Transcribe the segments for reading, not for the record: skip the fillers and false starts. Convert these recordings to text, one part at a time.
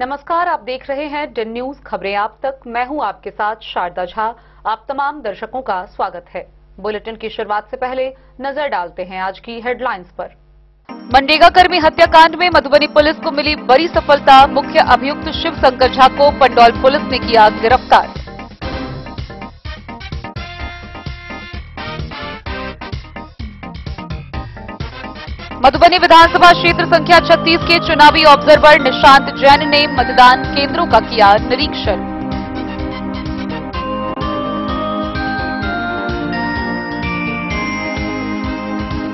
नमस्कार, आप देख रहे हैं डेन न्यूज खबरें आप तक। मैं हूं आपके साथ शारदा झा। आप तमाम दर्शकों का स्वागत है। बुलेटिन की शुरुआत से पहले नजर डालते हैं आज की हेडलाइंस पर। मनरेगा कर्मी हत्याकांड में मधुबनी पुलिस को मिली बड़ी सफलता। मुख्य अभियुक्त शिव शंकर झा को पंडौल पुलिस ने किया गिरफ्तार। मधुबनी विधानसभा क्षेत्र संख्या 36 के चुनावी ऑब्जर्वर निशांत जैन ने मतदान केंद्रों का किया निरीक्षण।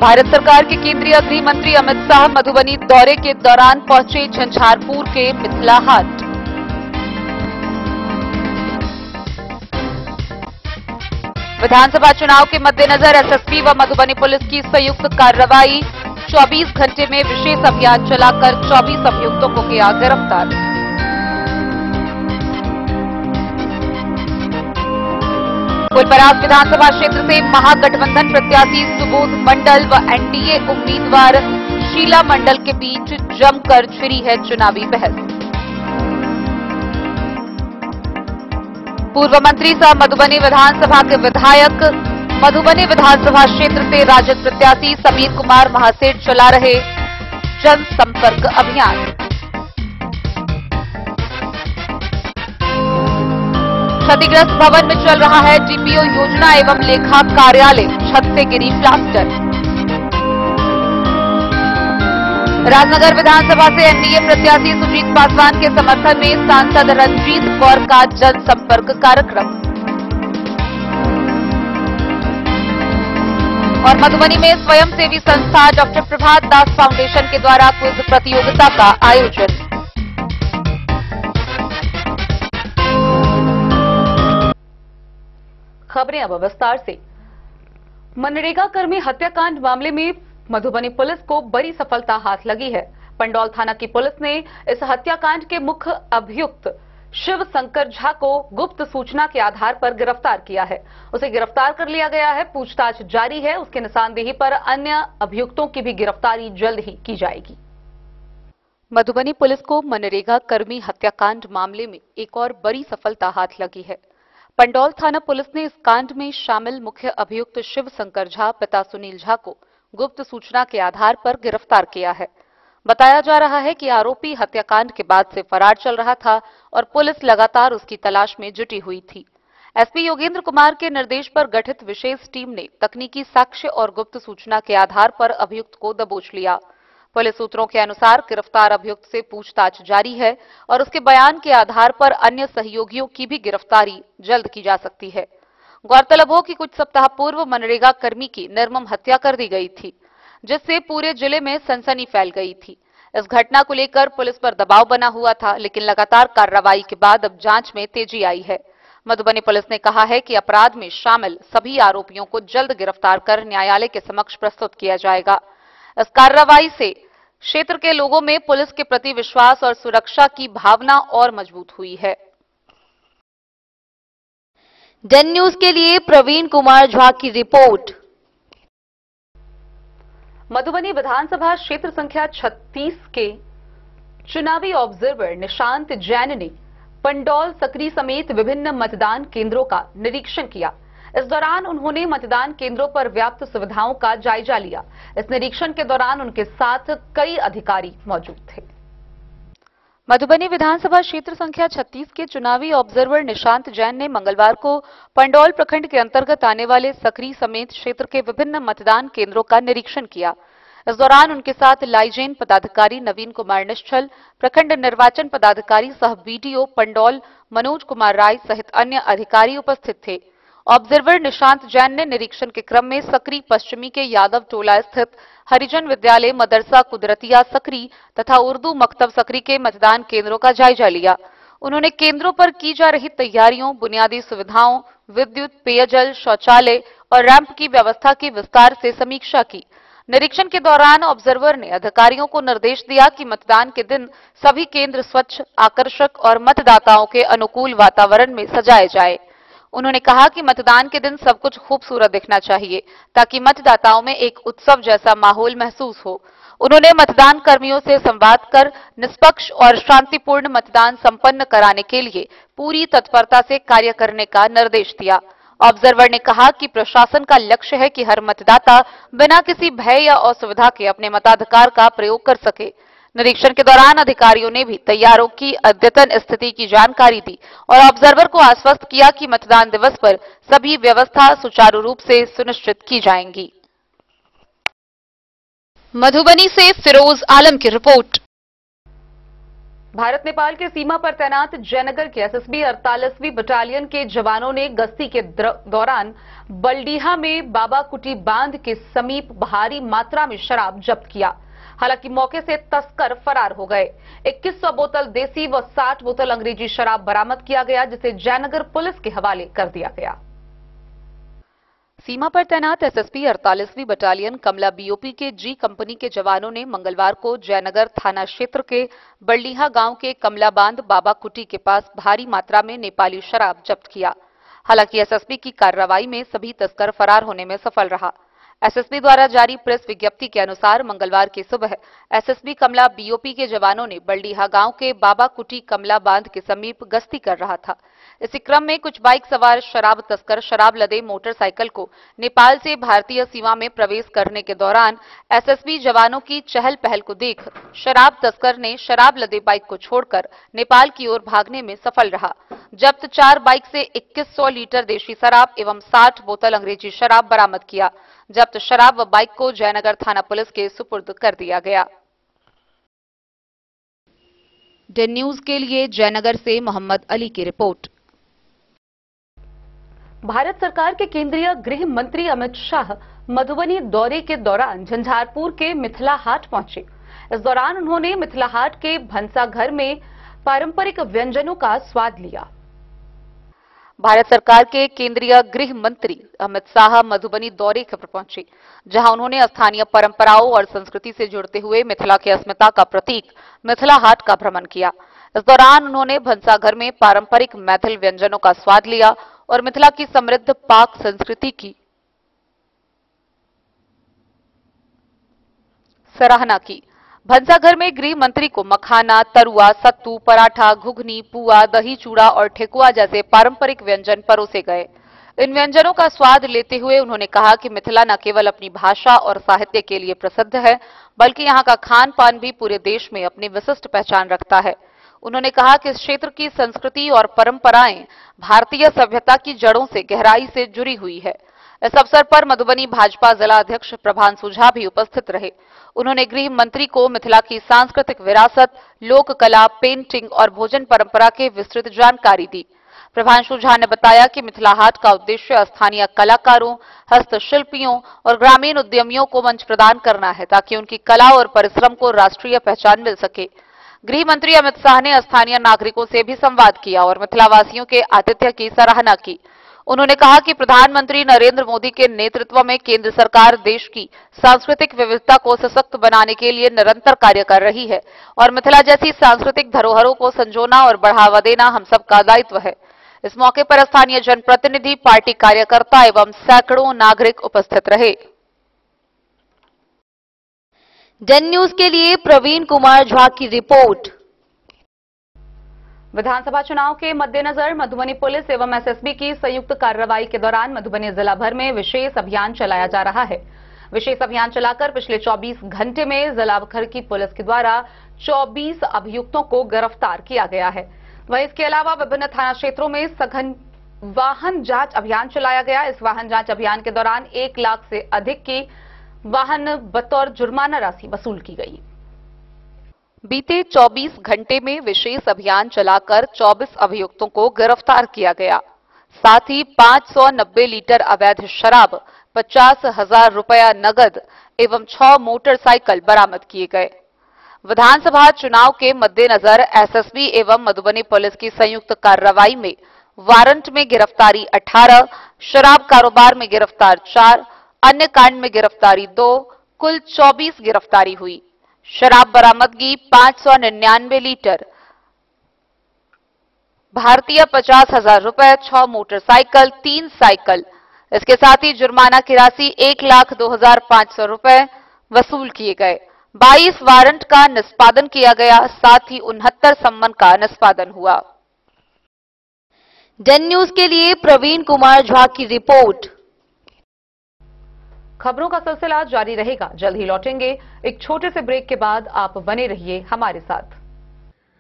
भारत सरकार के केंद्रीय गृह मंत्री अमित शाह मधुबनी दौरे के दौरान पहुंचे झंझारपुर के मिथिला हाट। विधानसभा चुनाव के मद्देनजर एसएसपी व मधुबनी पुलिस की संयुक्त कार्रवाई। 24 घंटे में विशेष अभियान चलाकर 24 अभियुक्तों को किया गिरफ्तार। फुलपरास विधानसभा क्षेत्र से महागठबंधन प्रत्याशी सुबोध मंडल व एनडीए उम्मीदवार शीला मंडल के बीच जमकर छिड़ी है चुनावी बहस। पूर्व मंत्री सह मधुबनी विधानसभा के विधायक मधुबनी विधानसभा क्षेत्र से राजद प्रत्याशी समीर कुमार महासेठ चला रहे जनसंपर्क अभियान। क्षतिग्रस्त भवन में चल रहा है डीपीओ योजना एवं लेखा कार्यालय, छत से गिरी प्लास्टर। राजनगर विधानसभा से एनडीए प्रत्याशी सुजीत पासवान के समर्थन में सांसद रणजीत कौर का जनसंपर्क कार्यक्रम। और मधुबनी में स्वयंसेवी संस्था डॉक्टर प्रभात दास फाउंडेशन के द्वारा क्विज प्रतियोगिता का आयोजन। खबरें अब विस्तार से। मनरेगा कर्मी हत्याकांड मामले में मधुबनी पुलिस को बड़ी सफलता हाथ लगी है। पंडौल थाना की पुलिस ने इस हत्याकांड के मुख्य अभियुक्त शिव शंकर झा को गुप्त सूचना के आधार पर गिरफ्तार किया है। उसे गिरफ्तार कर लिया गया है। पूछताछ जारी है। उसके निशानदेही पर अन्य अभियुक्तों की भी गिरफ्तारी जल्द ही की जाएगी। मधुबनी पुलिस को मनरेगा कर्मी हत्याकांड मामले में एक और बड़ी सफलता हाथ लगी है। पंडौल थाना पुलिस ने इस कांड में शामिल मुख्य अभियुक्त शिव शंकर झा पिता सुनील झा को गुप्त सूचना के आधार पर गिरफ्तार किया है। बताया जा रहा है कि आरोपी हत्याकांड के बाद से फरार चल रहा था और पुलिस लगातार उसकी तलाश में जुटी हुई थी। एसपी योगेंद्र कुमार के निर्देश पर गठित विशेष टीम ने तकनीकी साक्ष्य और गुप्त सूचना के आधार पर अभियुक्त को दबोच लिया। पुलिस सूत्रों के अनुसार गिरफ्तार अभियुक्त से पूछताछ जारी है और उसके बयान के आधार पर अन्य सहयोगियों की भी गिरफ्तारी जल्द की जा सकती है। गौरतलब हो कि कुछ सप्ताह पूर्व मनरेगा कर्मी की निर्मम हत्या कर दी गई थी, जिससे पूरे जिले में सनसनी फैल गई थी। इस घटना को लेकर पुलिस पर दबाव बना हुआ था, लेकिन लगातार कार्रवाई के बाद अब जांच में तेजी आई है। मधुबनी पुलिस ने कहा है कि अपराध में शामिल सभी आरोपियों को जल्द गिरफ्तार कर न्यायालय के समक्ष प्रस्तुत किया जाएगा। इस कार्रवाई से क्षेत्र के लोगों में पुलिस के प्रति विश्वास और सुरक्षा की भावना और मजबूत हुई है। डेन न्यूज के लिए प्रवीण कुमार झा की रिपोर्ट। मधुबनी विधानसभा क्षेत्र संख्या 36 के चुनावी ऑब्जर्वर निशांत जैन ने पंडौल, सकरी समेत विभिन्न मतदान केंद्रों का निरीक्षण किया। इस दौरान उन्होंने मतदान केंद्रों पर व्याप्त सुविधाओं का जायजा लिया। इस निरीक्षण के दौरान उनके साथ कई अधिकारी मौजूद थे। मधुबनी विधानसभा क्षेत्र संख्या 36 के चुनावी ऑब्जर्वर निशांत जैन ने मंगलवार को पंडौल प्रखंड के अंतर्गत आने वाले सकरी समेत क्षेत्र के विभिन्न मतदान केंद्रों का निरीक्षण किया। इस दौरान उनके साथ लाइजेन पदाधिकारी नवीन कुमार निश्चल, प्रखंड निर्वाचन पदाधिकारी सह बीडीओ पंडौल मनोज कुमार राय सहित अन्य अधिकारी उपस्थित थे। ऑब्जर्वर निशांत जैन ने निरीक्षण के क्रम में सकरी पश्चिमी के यादव टोला स्थित हरिजन विद्यालय मदरसा कुदरतिया सकरी तथा उर्दू मकतब सकरी के मतदान केंद्रों का जायजा लिया। उन्होंने केंद्रों पर की जा रही तैयारियों, बुनियादी सुविधाओं, विद्युत, पेयजल, शौचालय और रैंप की व्यवस्था की विस्तार से समीक्षा की। निरीक्षण के दौरान ऑब्जर्वर ने अधिकारियों को निर्देश दिया कि मतदान के दिन सभी केंद्र स्वच्छ, आकर्षक और मतदाताओं के अनुकूल वातावरण में सजाए जाए। उन्होंने कहा कि मतदान के दिन सब कुछ खूबसूरत दिखना चाहिए ताकि मतदाताओं में एक उत्सव जैसा माहौल महसूस हो। उन्होंने मतदान कर्मियों से संवाद कर निष्पक्ष और शांतिपूर्ण मतदान संपन्न कराने के लिए पूरी तत्परता से कार्य करने का निर्देश दिया। ऑब्जर्वर ने कहा कि प्रशासन का लक्ष्य है कि हर मतदाता बिना किसी भय या असुविधा के अपने मताधिकार का प्रयोग कर सके। निरीक्षण के दौरान अधिकारियों ने भी तैयारों की अद्यतन स्थिति की जानकारी दी और ऑब्जर्वर को आश्वस्त किया कि मतदान दिवस पर सभी व्यवस्था सुचारू रूप से सुनिश्चित की जाएंगी। मधुबनी से फिरोज आलम की रिपोर्ट। भारत नेपाल के सीमा पर तैनात जयनगर के एसएसबी 48वीं बटालियन के जवानों ने गश्ती के दौरान बलडीहा में बाबा कुटी बांध के समीप भारी मात्रा में शराब जब्त किया। हालांकि मौके से तस्कर फरार हो गए। 2100 बोतल देसी व 60 बोतल अंग्रेजी शराब बरामद किया गया, जिसे जयनगर पुलिस के हवाले कर दिया गया। सीमा पर तैनात एसएसबी 48वीं बटालियन कमला बीओपी के जी कंपनी के जवानों ने मंगलवार को जयनगर थाना क्षेत्र के बलडीहा गांव के कमला बांध बाबा कुटी के पास भारी मात्रा में नेपाली शराब जब्त किया। हालांकि एसएसबी की कार्रवाई में सभी तस्कर फरार होने में सफल रहा। एसएसबी द्वारा जारी प्रेस विज्ञप्ति के अनुसार मंगलवार की सुबह एसएसबी कमला बीओपी के जवानों ने बलडीहा गांव के बाबा कुटी कमला बांध के समीप गश्ती कर रहा था। इसी क्रम में कुछ बाइक सवार शराब तस्कर शराब लदे मोटरसाइकिल को नेपाल से भारतीय सीमा में प्रवेश करने के दौरान एसएसबी जवानों की चहल पहल को देख शराब तस्कर ने शराब लदे बाइक को छोड़कर नेपाल की ओर भागने में सफल रहा। जब्त 4 बाइक से 2100 लीटर देशी शराब एवं 60 बोतल अंग्रेजी शराब बरामद किया। जब्त शराब व बाइक को जयनगर थाना पुलिस के सुपुर्द कर दिया गया। डेन न्यूज के लिए जयनगर से मोहम्मद अली की रिपोर्ट। भारत सरकार के केंद्रीय गृह मंत्री अमित शाह मधुबनी दौरे के दौरान झंझारपुर के मिथिला हाट पहुंचे। इस दौरान उन्होंने मिथिला हाट के भंसा घर में पारंपरिक व्यंजनों का स्वाद लिया। भारत सरकार के केंद्रीय गृह मंत्री अमित शाह मधुबनी दौरे पर पहुंचे, जहां उन्होंने स्थानीय परंपराओं और संस्कृति से जुड़ते हुए मिथिला की अस्मिता का प्रतीक मिथिला हाट का भ्रमण किया। इस दौरान उन्होंने भंसा घर में पारंपरिक मैथिल व्यंजनों का स्वाद लिया और मिथिला की समृद्ध पाक संस्कृति की सराहना की। भंसा घर में गृह मंत्री को मखाना, तरुआ, सत्तू, पराठा, घुघनी, पुआ, दही चूड़ा और ठेकुआ जैसे पारंपरिक व्यंजन परोसे गए। इन व्यंजनों का स्वाद लेते हुए उन्होंने कहा कि मिथिला न केवल अपनी भाषा और साहित्य के लिए प्रसिद्ध है, बल्कि यहाँ का खान पान भी पूरे देश में अपनी विशिष्ट पहचान रखता है। उन्होंने कहा कि इस क्षेत्र की संस्कृति और परंपराएं भारतीय सभ्यता की जड़ों से गहराई से जुड़ी हुई है। इस अवसर पर मधुबनी भाजपा जिला अध्यक्ष प्रभांशु झा भी उपस्थित रहे। उन्होंने गृह मंत्री को मिथिला की सांस्कृतिक विरासत, लोक कला, पेंटिंग और भोजन परंपरा के विस्तृत जानकारी दी। प्रभांशु झा ने बताया कि मिथिला हाट का उद्देश्य स्थानीय कलाकारों, हस्तशिल्पियों और ग्रामीण उद्यमियों को मंच प्रदान करना है, ताकि उनकी कला और परिश्रम को राष्ट्रीय पहचान मिल सके। गृह मंत्री अमित शाह ने स्थानीय नागरिकों से भी संवाद किया और मिथिलावासियों के आतिथ्य की सराहना की। उन्होंने कहा कि प्रधानमंत्री नरेंद्र मोदी के नेतृत्व में केंद्र सरकार देश की सांस्कृतिक विविधता को सशक्त बनाने के लिए निरंतर कार्य कर रही है और मिथिला जैसी सांस्कृतिक धरोहरों को संजोना और बढ़ावा देना हम सबका दायित्व है। इस मौके पर स्थानीय जनप्रतिनिधि, पार्टी कार्यकर्ता एवं सैकड़ों नागरिक उपस्थित रहे। डेन न्यूज के लिए प्रवीण कुमार झा की रिपोर्ट। विधानसभा चुनाव के मद्देनजर मधुबनी पुलिस एवं एसएसबी की संयुक्त कार्रवाई के दौरान मधुबनी जिला भर में विशेष अभियान चलाया जा रहा है। विशेष अभियान चलाकर पिछले 24 घंटे में जिला भर की पुलिस के द्वारा 24 अभियुक्तों को गिरफ्तार किया गया है। वहीं इसके अलावा विभिन्न थाना क्षेत्रों में सघन वाहन जांच अभियान चलाया गया। इस वाहन जांच अभियान के दौरान 1 लाख से अधिक की वाहन बतौर जुर्माना राशि वसूल की गई। बीते 24 घंटे में विशेष अभियान चलाकर 24 अभियुक्तों को गिरफ्तार किया गया। साथ ही 590 लीटर अवैध शराब, 50,000 रुपया नगद एवं 6 मोटरसाइकिल बरामद किए गए। विधानसभा चुनाव के मद्देनजर एसएसबी एवं मधुबनी पुलिस की संयुक्त कार्रवाई में वारंट में गिरफ्तारी 18, शराब कारोबार में गिरफ्तार 4, अन्य कांड में गिरफ्तारी 2, कुल 24 गिरफ्तारी हुई। शराब बरामदगी 599 लीटर, भारतीय 50,000 रुपए, 6 मोटरसाइकिल, 3 साइकिल। इसके साथ ही जुर्माना की राशि 1,02,500 रुपए वसूल किए गए। 22 वारंट का निष्पादन किया गया, साथ ही 69 सम्मन का निष्पादन हुआ। डन न्यूज के लिए प्रवीण कुमार झा की रिपोर्ट। खबरों का सिलसिला जारी रहेगा, जल्द ही लौटेंगे एक छोटे से ब्रेक के बाद। आप बने रहिए हमारे साथ।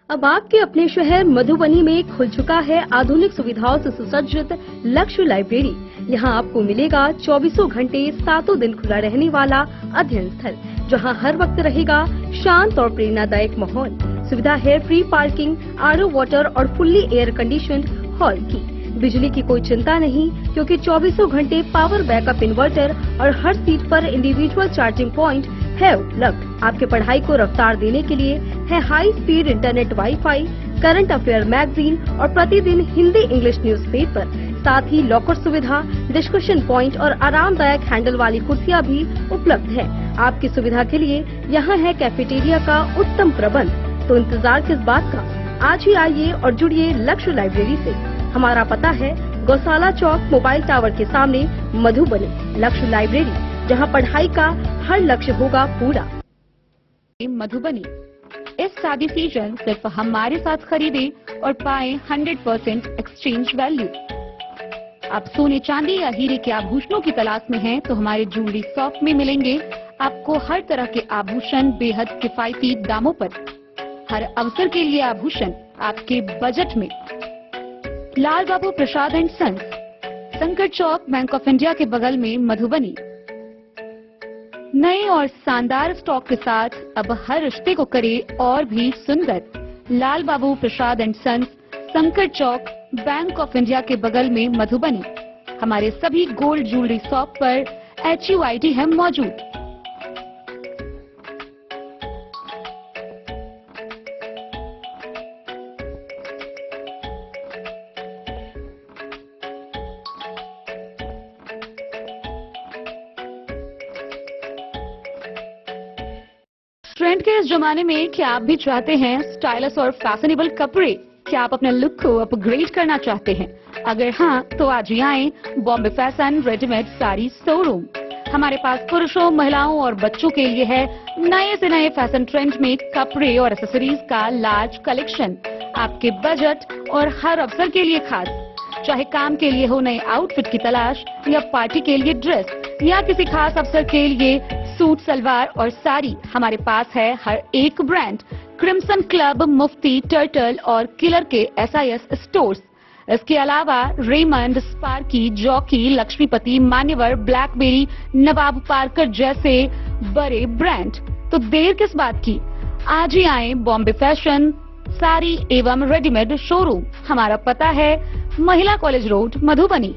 अब आपके अपने शहर मधुबनी में खुल चुका है आधुनिक सुविधाओं से सुसज्जित लक्ष्य लाइब्रेरी। यहाँ आपको मिलेगा 24 घंटे 7 दिन खुला रहने वाला अध्ययन स्थल, जहाँ हर वक्त रहेगा शांत और प्रेरणादायक माहौल। सुविधा है फ्री पार्किंग, आरओ वाटर और फुल्ली एयर कंडीशन्ड हॉल की। बिजली की कोई चिंता नहीं, क्योंकि 24 घंटे पावर बैकअप इन्वर्टर और हर सीट पर इंडिविजुअल चार्जिंग पॉइंट है उपलब्ध। आपके पढ़ाई को रफ्तार देने के लिए है high speed internet, wifi, current affair magazine और प्रतिदिन हिंदी इंग्लिश न्यूज़पेपर। साथ ही लॉकर सुविधा, डिस्कशन पॉइंट और आरामदायक हैंडल वाली कुर्सियां भी उपलब्ध है। आपकी सुविधा के लिए यहाँ है कैफेटेरिया का उत्तम प्रबंध। तो इंतजार किस बात का, आज ही आइए और जुड़िए लक्ष्य लाइब्रेरी से। हमारा पता है गौशाला चौक, मोबाइल टावर के सामने, मधुबनी। लक्ष्य लाइब्रेरी, जहां पढ़ाई का हर लक्ष्य होगा पूरा। मधुबनी, इस शादी सीजन सिर्फ हमारे साथ खरीदे और पाए 100% एक्सचेंज वैल्यू। आप सोने, चांदी या हीरे के आभूषणों की तलाश में हैं, तो हमारे ज्वेलरी शॉप में मिलेंगे आपको हर तरह के आभूषण बेहद किफायती दामों पर। हर अवसर के लिए आभूषण आपके बजट में। लाल बाबू प्रसाद एंड सन्स, संकट चौक, बैंक ऑफ इंडिया के बगल में, मधुबनी। नए और शानदार स्टॉक के साथ अब हर रिश्ते को करे और भी सुंदर। लाल बाबू प्रसाद एंड सन्स, संकट चौक, बैंक ऑफ इंडिया के बगल में, मधुबनी। हमारे सभी गोल्ड ज्वेलरी शॉप पर HUID है मौजूद। ट्रेंड के इस जमाने में क्या आप भी चाहते हैं स्टाइलिश और फैशनेबल कपड़े? क्या आप अपने लुक को अपग्रेड करना चाहते हैं? अगर हाँ, तो आज ही आएं Bombay fashion readymade sari showroom. हमारे पास पुरुषों, महिलाओं और बच्चों के लिए है नए से नए फैशन ट्रेंड में कपड़े और एक्सेसरीज का लार्ज कलेक्शन। आपके बजट और हर अवसर के लिए खास। चाहे काम के लिए हो नए आउटफिट की तलाश, या पार्टी के लिए ड्रेस, या किसी खास अवसर के लिए सूट, सलवार और साड़ी, हमारे पास है हर एक ब्रांड। क्रिम्सन क्लब, मुफ्ती, टर्टल और किलर के SIS स्टोर्स। इसके अलावा रेमंड, स्पार्की, जॉकी, लक्ष्मीपति, मान्यवर, ब्लैकबेरी, नवाब पार्कर जैसे बड़े ब्रांड। तो देर किस बात की, आज ही आए बॉम्बे फैशन साड़ी एवं रेडीमेड शोरूम। हमारा पता है महिला कॉलेज रोड, मधुबनी।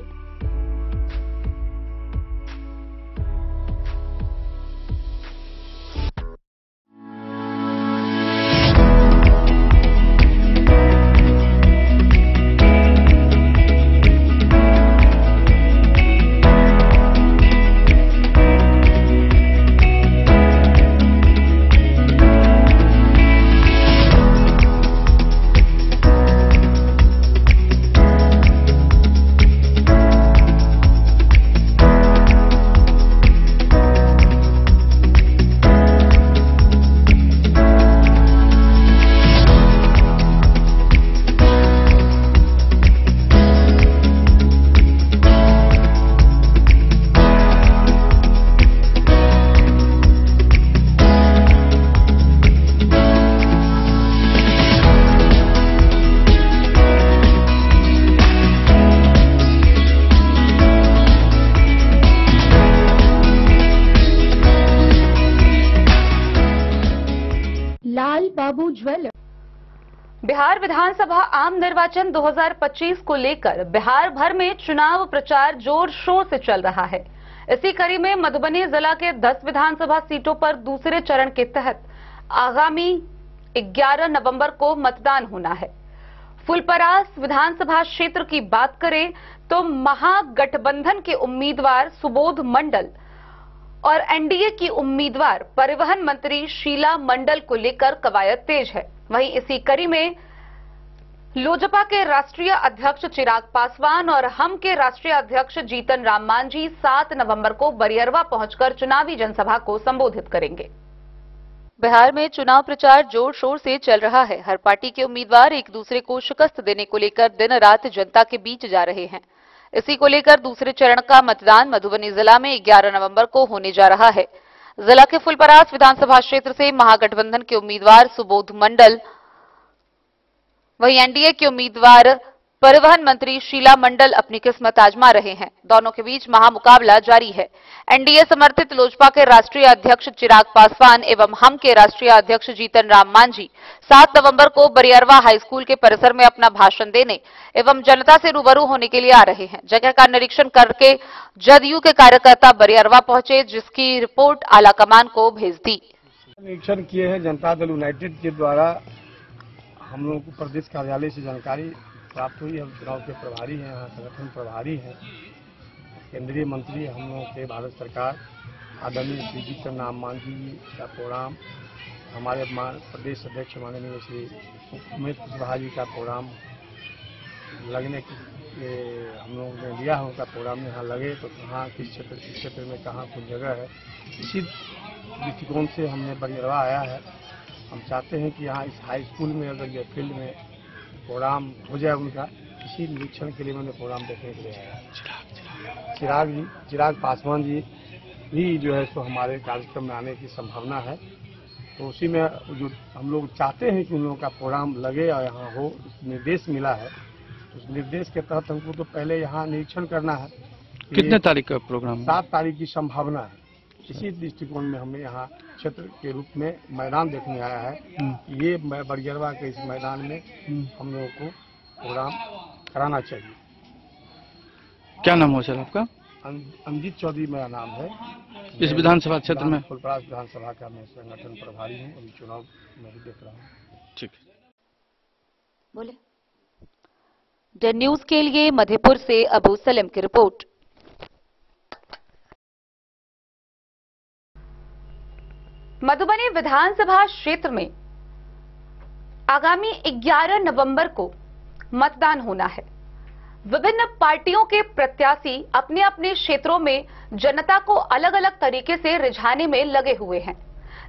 लाल बाबू ज्वेलर। बिहार विधानसभा आम निर्वाचन 2025 को लेकर बिहार भर में चुनाव प्रचार जोर शोर से चल रहा है। इसी कड़ी में मधुबनी जिला के 10 विधानसभा सीटों पर दूसरे चरण के तहत आगामी 11 नवंबर को मतदान होना है। फुलपरास विधानसभा क्षेत्र की बात करें तो महागठबंधन के उम्मीदवार सुबोध मंडल और एनडीए की उम्मीदवार परिवहन मंत्री शीला मंडल को लेकर कवायद तेज है। वहीं इसी कड़ी में लोजपा के राष्ट्रीय अध्यक्ष चिराग पासवान और हम के राष्ट्रीय अध्यक्ष जीतन राम मांझी 7 नवंबर को बरियरवा पहुंचकर चुनावी जनसभा को संबोधित करेंगे। बिहार में चुनाव प्रचार जोर शोर से चल रहा है। हर पार्टी के उम्मीदवार एक दूसरे को शिकस्त देने को लेकर दिन रात जनता के बीच जा रहे हैं। इसी को लेकर दूसरे चरण का मतदान मधुबनी जिला में 11 नवंबर को होने जा रहा है। जिला के फुलपरास विधानसभा क्षेत्र से महागठबंधन के उम्मीदवार सुबोध मंडल, वहीं एनडीए के उम्मीदवार परिवहन मंत्री शीला मंडल अपनी किस्मत आजमा रहे हैं। दोनों के बीच महामुकाबला जारी है। एनडीए समर्थित लोजपा के राष्ट्रीय अध्यक्ष चिराग पासवान एवं हम के राष्ट्रीय अध्यक्ष जीतन राम मांझी 7 नवंबर को बरियरवा हाई स्कूल के परिसर में अपना भाषण देने एवं जनता से रूबरू होने के लिए आ रहे हैं। जगह का निरीक्षण करके जदयू के कार्यकर्ता बरियरवा पहुंचे, जिसकी रिपोर्ट आलाकमान को भेज दी। निरीक्षण किए हैं। जनता दल यूनाइटेड के द्वारा हम लोगों को प्रदेश कार्यालय से जानकारी प्राप्त हुई। हम चुनाव के प्रभारी हैं, यहाँ संगठन प्रभारी हैं, केंद्रीय मंत्री हम लोगों के भारत सरकार आदरणीय श्री जीतन राम मांझी जी का प्रोग्राम, हमारे प्रदेश अध्यक्ष माननीय श्री उमेश कुशवाहा जी का प्रोग्राम लगने के हम लोगों ने लिया है। उनका प्रोग्राम यहाँ लगे तो कहाँ किस क्षेत्र में कहाँ कुछ जगह है, इसी दृष्टिकोण से हमने बरियरवा आया है। हम चाहते हैं कि यहाँ इस हाई स्कूल में अगर ये फील्ड में प्रोग्राम हो जाए उनका, इसी निरीक्षण के लिए मैंने प्रोग्राम देखने के लिए आया। चिराग पासवान जी भी जो है सो हमारे कार्यक्रम में आने की संभावना है। तो उसी में जो हम लोग चाहते हैं कि उन लोगों का प्रोग्राम लगे और यहाँ हो, निर्देश मिला है। उस निर्देश के तहत हमको तो पहले यहाँ निरीक्षण करना है। कितने तारीख का प्रोग्राम? 7 तारीख की संभावना है। इसी दृष्टिकोण में हमें यहाँ क्षेत्र के रूप में मैदान देखने आया है। ये बरियरवा के इस मैदान में हम लोगों को प्रोग्राम कराना चाहिए। क्या नाम हो सर आपका? अमजीत चौधरी मेरा नाम है। इस विधानसभा क्षेत्र में फुलपरास विधानसभा का मैं संगठन प्रभारी हूँ। अभी चुनाव में भी देख रहा हूँ। ठीक बोले। डेन न्यूज के लिए मधेपुर से अबू सलेम की रिपोर्ट। मधुबनी विधानसभा क्षेत्र में आगामी 11 नवंबर को मतदान होना है। विभिन्न पार्टियों के प्रत्याशी अपने अपने क्षेत्रों में जनता को अलग अलग तरीके से रिझाने में लगे हुए हैं।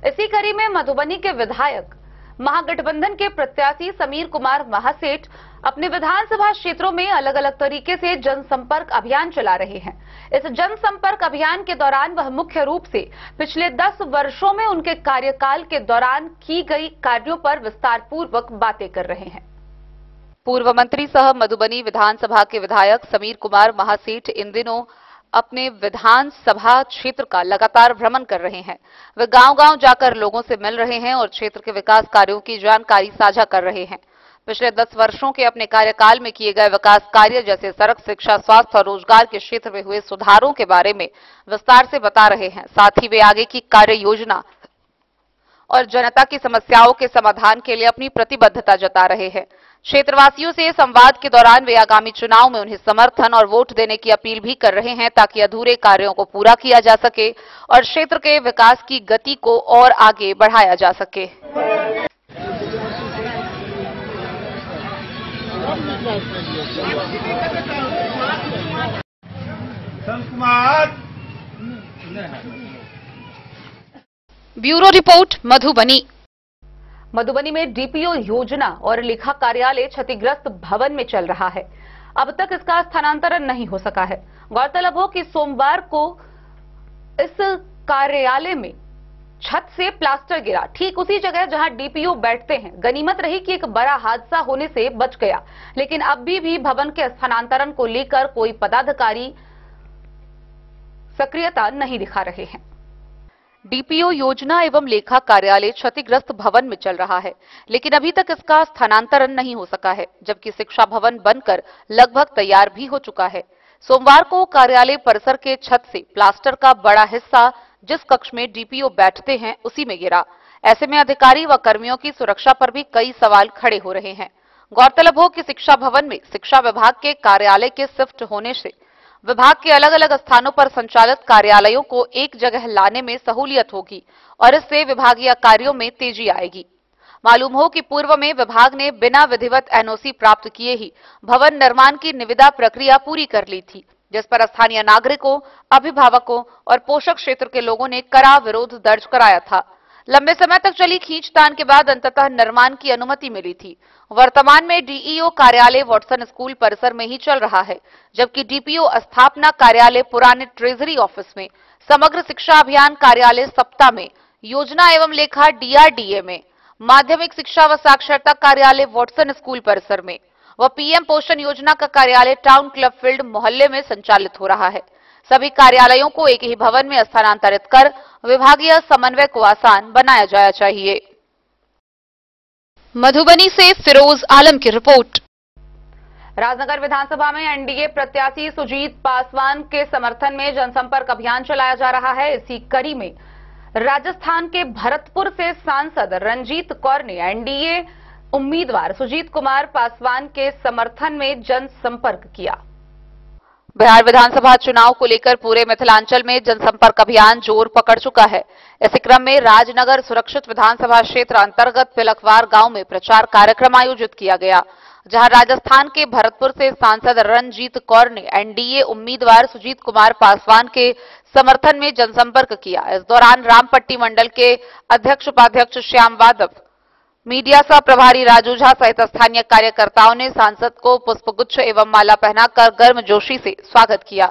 इसी कड़ी में मधुबनी के विधायक महागठबंधन के प्रत्याशी समीर कुमार महासेठ अपने विधानसभा क्षेत्रों में अलग अलग तरीके से जनसंपर्क अभियान चला रहे हैं। इस जनसंपर्क अभियान के दौरान वह मुख्य रूप से पिछले 10 वर्षों में उनके कार्यकाल के दौरान की गई कार्यों पर विस्तार पूर्वक बातें कर रहे हैं। पूर्व मंत्री सह मधुबनी विधानसभा के विधायक समीर कुमार महासेठ इन दिनों अपने विधानसभा क्षेत्र का लगातार भ्रमण कर रहे हैं। वे गांव-गांव जाकर लोगों से मिल रहे हैं और क्षेत्र के विकास कार्यों की जानकारी साझा कर रहे हैं। पिछले 10 वर्षों के अपने कार्यकाल में किए गए विकास कार्य जैसे सड़क, शिक्षा, स्वास्थ्य और रोजगार के क्षेत्र में हुए सुधारों के बारे में विस्तार से बता रहे हैं। साथ ही वे आगे की कार्य योजना और जनता की समस्याओं के समाधान के लिए अपनी प्रतिबद्धता जता रहे हैं। क्षेत्रवासियों से संवाद के दौरान वे आगामी चुनाव में उन्हें समर्थन और वोट देने की अपील भी कर रहे हैं, ताकि अधूरे कार्यों को पूरा किया जा सके और क्षेत्र के विकास की गति को और आगे बढ़ाया जा सके। Bureau report Madhubani. मधुबनी में डीपीओ योजना और लेखा कार्यालय क्षतिग्रस्त भवन में चल रहा है। अब तक इसका स्थानांतरण नहीं हो सका है। गौरतलब हो कि सोमवार को इस कार्यालय में छत से प्लास्टर गिरा, ठीक उसी जगह जहां डीपीओ बैठते हैं। गनीमत रही कि एक बड़ा हादसा होने से बच गया, लेकिन अब भी भवन के स्थानांतरण को लेकर कोई पदाधिकारी सक्रियता नहीं दिखा रहे हैं। डीपीओ योजना एवं लेखा कार्यालय क्षतिग्रस्त भवन में चल रहा है, लेकिन अभी तक इसका स्थानांतरण नहीं हो सका है, जबकि शिक्षा भवन बनकर लगभग तैयार भी हो चुका है। सोमवार को कार्यालय परिसर के छत से प्लास्टर का बड़ा हिस्सा जिस कक्ष में डीपीओ बैठते हैं उसी में गिरा। ऐसे में अधिकारी व कर्मियों की सुरक्षा पर भी कई सवाल खड़े हो रहे हैं। गौरतलब हो कि शिक्षा भवन में शिक्षा विभाग के कार्यालय के शिफ्ट होने से विभाग के अलग अलग स्थानों पर संचालित कार्यालयों को एक जगह लाने में सहूलियत होगी और इससे विभागीय कार्यों में तेजी आएगी। मालूम हो कि पूर्व में विभाग ने बिना विधिवत एनओसी प्राप्त किए ही भवन निर्माण की निविदा प्रक्रिया पूरी कर ली थी, जिस पर स्थानीय नागरिकों, अभिभावकों और पोषक क्षेत्र के लोगों ने कड़ा विरोध दर्ज कराया था। लंबे समय तक चली खींचतान के बाद अंततः निर्माण की अनुमति मिली थी। वर्तमान में डीईओ कार्यालय वाटसन स्कूल परिसर में ही चल रहा है, जबकि डीपीओ स्थापना कार्यालय पुराने ट्रेजरी ऑफिस में, समग्र शिक्षा अभियान कार्यालय सप्ताह में, योजना एवं लेखा डीआरडीए में, माध्यमिक शिक्षा व साक्षरता कार्यालय वाटसन स्कूल परिसर में व पीएम पोषण योजना का कार्यालय टाउन क्लब फील्ड मोहल्ले में संचालित हो रहा है। सभी कार्यालयों को एक ही भवन में स्थानांतरित कर विभागीय समन्वय को आसान बनाया जाना चाहिए। मधुबनी से फिरोज आलम की रिपोर्ट। राजनगर विधानसभा में एनडीए प्रत्याशी सुजीत पासवान के समर्थन में जनसंपर्क अभियान चलाया जा रहा है। इसी कड़ी में राजस्थान के भरतपुर से सांसद रंजीत कौर ने एनडीए उम्मीदवार सुजीत कुमार पासवान के समर्थन में जनसंपर्क किया। बिहार विधानसभा चुनाव को लेकर पूरे मिथिलांचल में जनसंपर्क अभियान जोर पकड़ चुका है। इसी क्रम में राजनगर सुरक्षित विधानसभा क्षेत्र अंतर्गत पिलखवार गांव में प्रचार कार्यक्रम आयोजित किया गया, जहां राजस्थान के भरतपुर से सांसद रंजीत कौर ने एनडीए उम्मीदवार सुजीत कुमार पासवान के समर्थन में जनसंपर्क किया। इस दौरान रामपट्टी मंडल के अध्यक्ष उपाध्यक्ष श्याम यादव, मीडिया सह प्रभारी राजू झा सहित स्थानीय कार्यकर्ताओं ने सांसद को पुष्पगुच्छ एवं माला पहनाकर गर्मजोशी से स्वागत किया।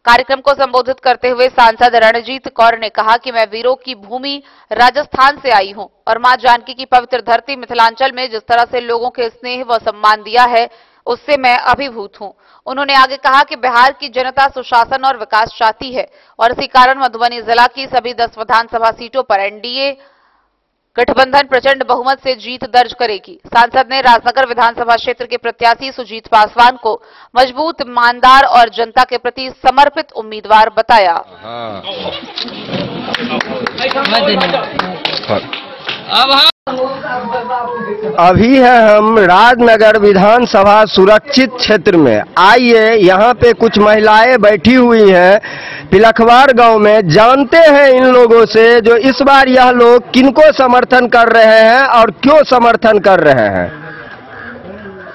कार्यक्रम को संबोधित करते हुए सांसद रणजीत कौर ने कहा कि मैं वीरों की भूमि राजस्थान से आई हूं और मां जानकी की पवित्र धरती मिथिलांचल में जिस तरह से लोगों के स्नेह व सम्मान दिया है, उससे मैं अभिभूत हूं। उन्होंने आगे कहा कि बिहार की जनता सुशासन और विकास चाहती है और इसी कारण मधुबनी जिला की सभी 10 विधानसभा सीटों पर एनडीए गठबंधन प्रचंड बहुमत से जीत दर्ज करेगी। सांसद ने राजनगर विधानसभा क्षेत्र के प्रत्याशी सुजीत पासवान को मजबूत, ईमानदार और जनता के प्रति समर्पित उम्मीदवार बताया। अभी है हम राजनगर विधानसभा सुरक्षित क्षेत्र में। आइए, यहाँ पे कुछ महिलाएं बैठी हुई हैं पिलखवार गांव में। जानते हैं इन लोगों से जो इस बार यह लोग किनको समर्थन कर रहे हैं और क्यों समर्थन कर रहे हैं।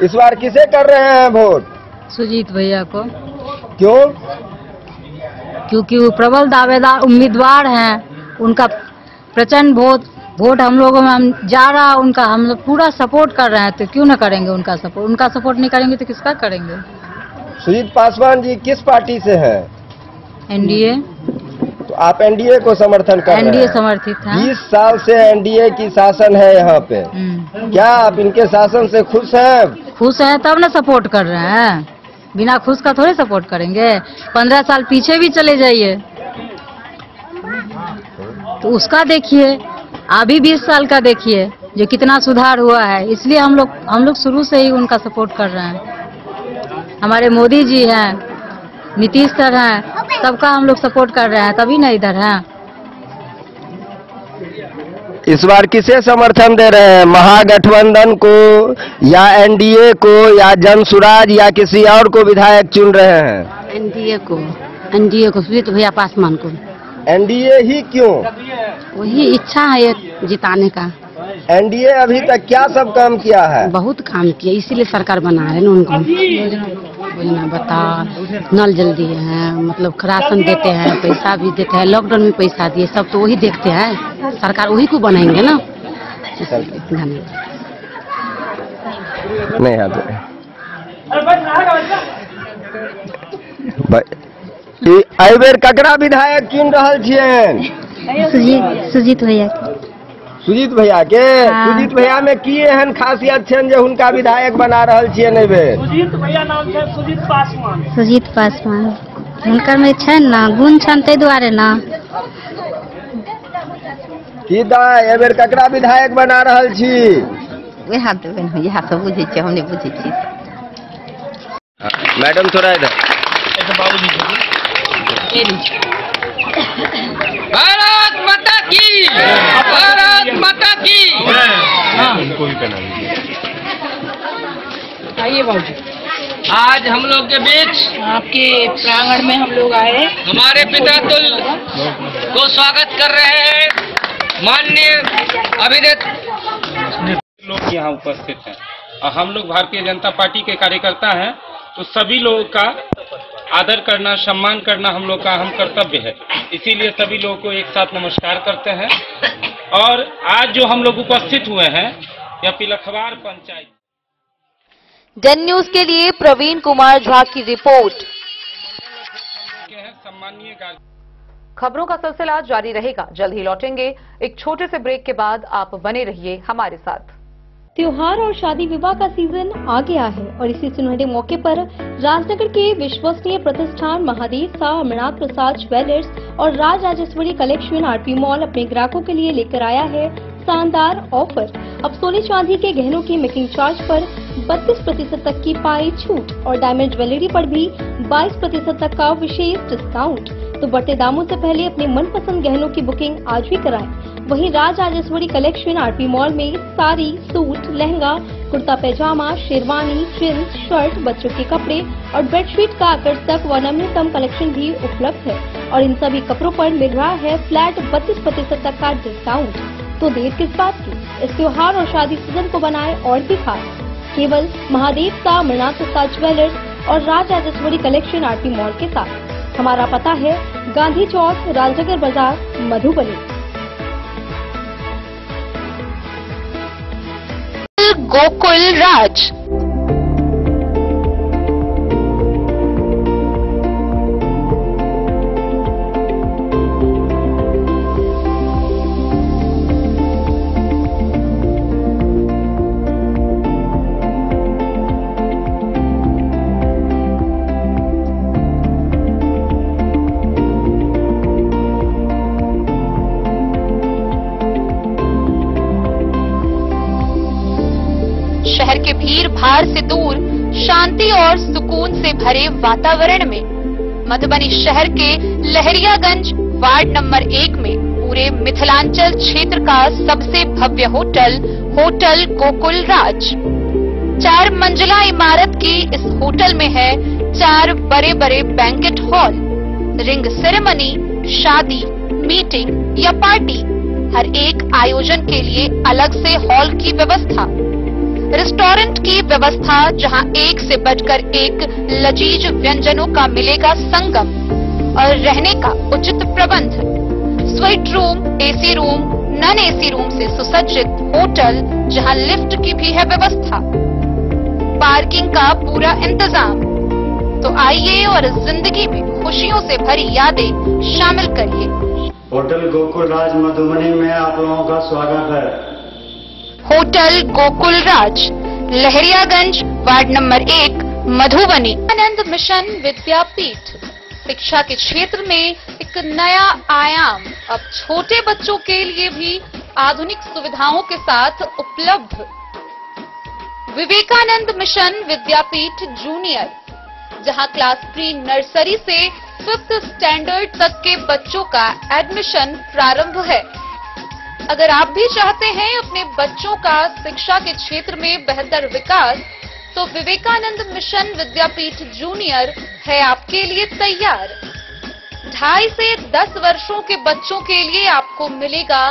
इस बार किसे कर रहे हैं वोट? सुजीत भैया को। क्यों? क्योंकि वो प्रबल दावेदार उम्मीदवार हैं। उनका प्रचंड वोट हम लोगों में जा रहा, उनका हम लोग पूरा सपोर्ट कर रहे हैं, तो क्यों ना करेंगे उनका सपोर्ट। उनका सपोर्ट नहीं करेंगे तो किसका करेंगे। सुजीत पासवान जी किस पार्टी से हैं? एनडीए। तो आप एनडीए को समर्थन कर रहे हैं? एनडीए समर्थित है। 20 साल से एनडीए की शासन है यहाँ पे। क्या आप इनके शासन से खुश हैं? खुश हैं तब ना सपोर्ट कर रहे हैं, बिना खुश का थोड़े सपोर्ट करेंगे। 15 साल पीछे भी चले जाइए तो उसका देखिए, अभी 20 साल का देखिए जो कितना सुधार हुआ है। इसलिए हम लोग शुरू से ही उनका सपोर्ट कर रहे हैं। हमारे मोदी जी हैं, नीतीश सर हैं, सबका हम लोग सपोर्ट कर रहे हैं, तभी ना इधर हैं। इस बार किसे समर्थन दे रहे हैं? महागठबंधन को या एनडीए को या जनसुराज या किसी और को विधायक चुन रहे हैं? एनडीए को सुजीत भैया पासवान को। एनडीए ही क्यों? वही इच्छा है जिताने का। एनडीए अभी तक क्या सब काम किया है? बहुत काम किया, इसीलिए सरकार बना रहे ना उनको। योजना बता, नल जल दिए हैं, मतलब राशन देते हैं, पैसा भी देते हैं, लॉकडाउन में पैसा दिए, सब तो वही देखते हैं। सरकार वही को बनाएंगे ना। नहीं आते एहि बेर ककरा विधायक चुन रहल छियन? सुजीत भैया। सुजीत भैया के? सुजीत भैया में की एहन खासियत छन जे हुनका विधायक बना रहल छियन एहि बेर? सुजीत भैया नाम छै सुजीत पासवान हुनकर में छन ना गुण छन, ताहि दुआरे ना। की दाय एहि बेर ककरा विधायक बना रहल छी? वएह सब बुझे छी, हम नहीं बुझे छी। मैडम थोड़ा इधर। भारत माता की, भारत माता की। आइए बाबूजी। आज हम लोग के बीच आपके प्रांगण में हम लोग आए, हमारे पिता तुल को स्वागत कर रहे हैं। माननीय अभिनेता लोग यहाँ उपस्थित हैं और हम लोग भारतीय जनता पार्टी के कार्यकर्ता हैं। तो सभी लोगों का आदर करना, सम्मान करना हम लोग का अहम कर्तव्य है। इसीलिए सभी लोगों को एक साथ नमस्कार करते हैं। और आज जो हम लोग उपस्थित हुए हैं यह पिलखवार पंचायत। डन न्यूज के लिए प्रवीण कुमार झा की रिपोर्ट। सम्मानीय खबरों का सिलसिला जारी रहेगा, जल्द ही लौटेंगे एक छोटे से ब्रेक के बाद। आप बने रहिए हमारे साथ। त्योहार और शादी विवाह का सीजन आ गया है और इसी सुनहरे मौके पर राजनगर के विश्वसनीय प्रतिष्ठान महादेव शाह अमरनाथ प्रसाद ज्वेलर्स और Raj Rajeshwari collection RP mall अपने ग्राहकों के लिए लेकर आया है शानदार ऑफर। अब सोने चांदी के गहनों की मेकिंग चार्ज पर 32% तक की पाई छूट और डायमंड ज्वेलरी पर भी 22% तक का विशेष डिस्काउंट। तो बढ़ते दामों से पहले अपने मनपसंद गहनों की बुकिंग आज भी कराएं। वहीं Raj Rajeshwari collection RP mall में साड़ी, सूट, लहंगा, कुर्ता पैजामा, शेरवानी, जींस, शर्ट, बच्चों के कपड़े और बेडशीट का आकर्षक व नवीनतम कलेक्शन भी उपलब्ध है और इन सभी कपड़ों पर मिल रहा है फ्लैट 32% तक का डिस्काउंट। तो देर किस बात की, इस त्योहार और शादी सीजन को बनाए और भी खास। केवल महादेव शाह अमरनाथ प्रसाद ज्वेलर्स और Raj Rajeshwari collection RP mall के साथ। हमारा पता है गांधी चौक, राजनगर बाजार, मधुबनी। गोकुल राज। शहर के भीड़ भाड़ से दूर शांति और सुकून से भरे वातावरण में मधुबनी शहर के लहरियागंज वार्ड नंबर 1 में पूरे मिथिलांचल क्षेत्र का सबसे भव्य होटल गोकुल राज। 4 मंजिला इमारत की इस होटल में है 4 बड़े बड़े बैंकेट हॉल, रिंग सेरेमनी, शादी, मीटिंग या पार्टी, हर एक आयोजन के लिए अलग से हॉल की व्यवस्था, रेस्टोरेंट की व्यवस्था जहां एक से बढ़कर एक लजीज व्यंजनों का मिलेगा संगम और रहने का उचित प्रबंध। Suite room, AC room, non AC room से सुसज्जित होटल जहां लिफ्ट की भी है व्यवस्था, पार्किंग का पूरा इंतजाम। तो आइए और इस जिंदगी में खुशियों से भरी यादें शामिल करिए। होटल गोकुल राज मधुबनी में आप लोगों का स्वागत है। होटल गोकुल राज, लहरियागंज वार्ड नंबर 1, मधुबनी। आनंद मिशन विद्यापीठ शिक्षा के क्षेत्र में एक नया आयाम अब छोटे बच्चों के लिए भी आधुनिक सुविधाओं के साथ उपलब्ध। विवेकानंद मिशन विद्यापीठ जूनियर, जहां क्लास प्री नर्सरी से 5th स्टैंडर्ड तक के बच्चों का एडमिशन प्रारंभ है। अगर आप भी चाहते हैं अपने बच्चों का शिक्षा के क्षेत्र में बेहतर विकास, तो विवेकानंद मिशन विद्यापीठ जूनियर है आपके लिए तैयार। 2.5 से 10 वर्षों के बच्चों के लिए आपको मिलेगा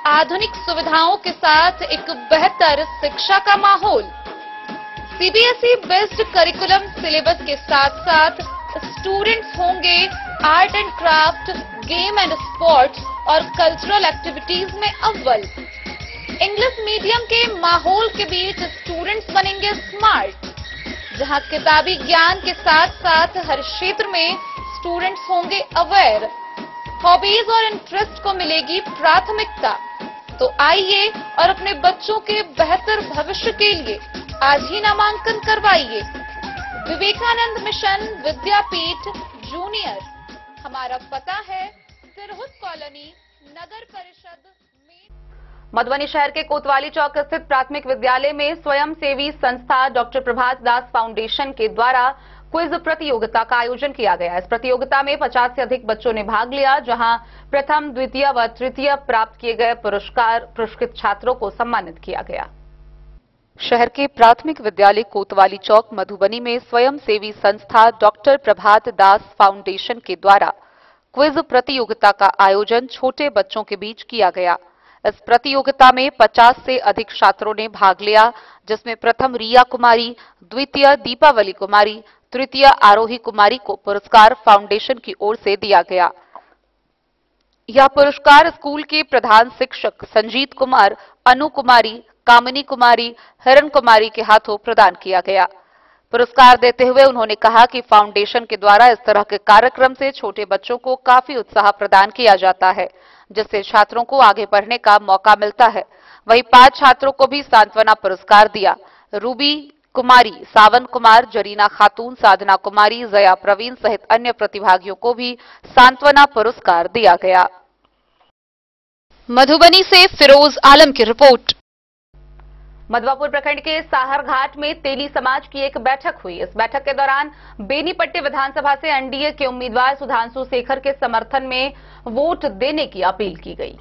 आधुनिक सुविधाओं के साथ एक बेहतर शिक्षा का माहौल। सीबीएसई बेस्ड करिकुलम सिलेबस के साथ साथ स्टूडेंट्स होंगे art and craft, game and sports और कल्चरल एक्टिविटीज में अव्वल। इंग्लिश मीडियम के माहौल के बीच स्टूडेंट्स बनेंगे स्मार्ट, जहां किताबी ज्ञान के साथ साथ हर क्षेत्र में स्टूडेंट्स होंगे अवेयर। हॉबीज और इंटरेस्ट को मिलेगी प्राथमिकता। तो आइए और अपने बच्चों के बेहतर भविष्य के लिए आज ही नामांकन करवाइए। विवेकानंद मिशन विद्यापीठ जूनियर। हमारा पता है सिरहुत कॉलोनी, नगर परिषद में। मधुबनी शहर के कोतवाली चौक स्थित प्राथमिक विद्यालय में स्वयंसेवी संस्था डॉक्टर प्रभात दास फाउंडेशन के द्वारा क्विज प्रतियोगिता का आयोजन किया गया। इस प्रतियोगिता में 50 से अधिक बच्चों ने भाग लिया, जहां प्रथम, द्वितीय व तृतीय प्राप्त किए गए पुरस्कृत छात्रों को सम्मानित किया गया। शहर के प्राथमिक विद्यालय कोतवाली चौक मधुबनी में स्वयंसेवी संस्था डॉक्टर प्रभात दास फाउंडेशन के द्वारा क्विज प्रतियोगिता का आयोजन छोटे बच्चों के बीच किया गया। इस प्रतियोगिता में 50 से अधिक छात्रों ने भाग लिया, जिसमें प्रथम रिया कुमारी, द्वितीय दीपावली कुमारी, तृतीय आरोही कुमारी को पुरस्कार फाउंडेशन की ओर से दिया गया। यह पुरस्कार स्कूल के प्रधान शिक्षक संजीत कुमार, अनु कुमारी, कामिनी कुमारी, हिरण कुमारी के हाथों प्रदान किया गया। पुरस्कार देते हुए उन्होंने कहा कि फाउंडेशन के द्वारा इस तरह के कार्यक्रम से छोटे बच्चों को काफी उत्साह प्रदान किया जाता है, जिससे छात्रों को आगे बढ़ने का मौका मिलता है। वहीं 5 छात्रों को भी सांत्वना पुरस्कार दिया। रूबी कुमारी, सावन कुमार, जरीना खातून, साधना कुमारी, जया प्रवीण सहित अन्य प्रतिभागियों को भी सांत्वना पुरस्कार दिया गया। मधुबनी से फिरोज आलम की रिपोर्ट। मधवापुर प्रखंड के साहर घाट में तेली समाज की एक बैठक हुई। इस बैठक के दौरान बेनीपट्टी विधानसभा से एनडीए के उम्मीदवार सुधांशु शेखर के समर्थन में वोट देने की अपील की गई।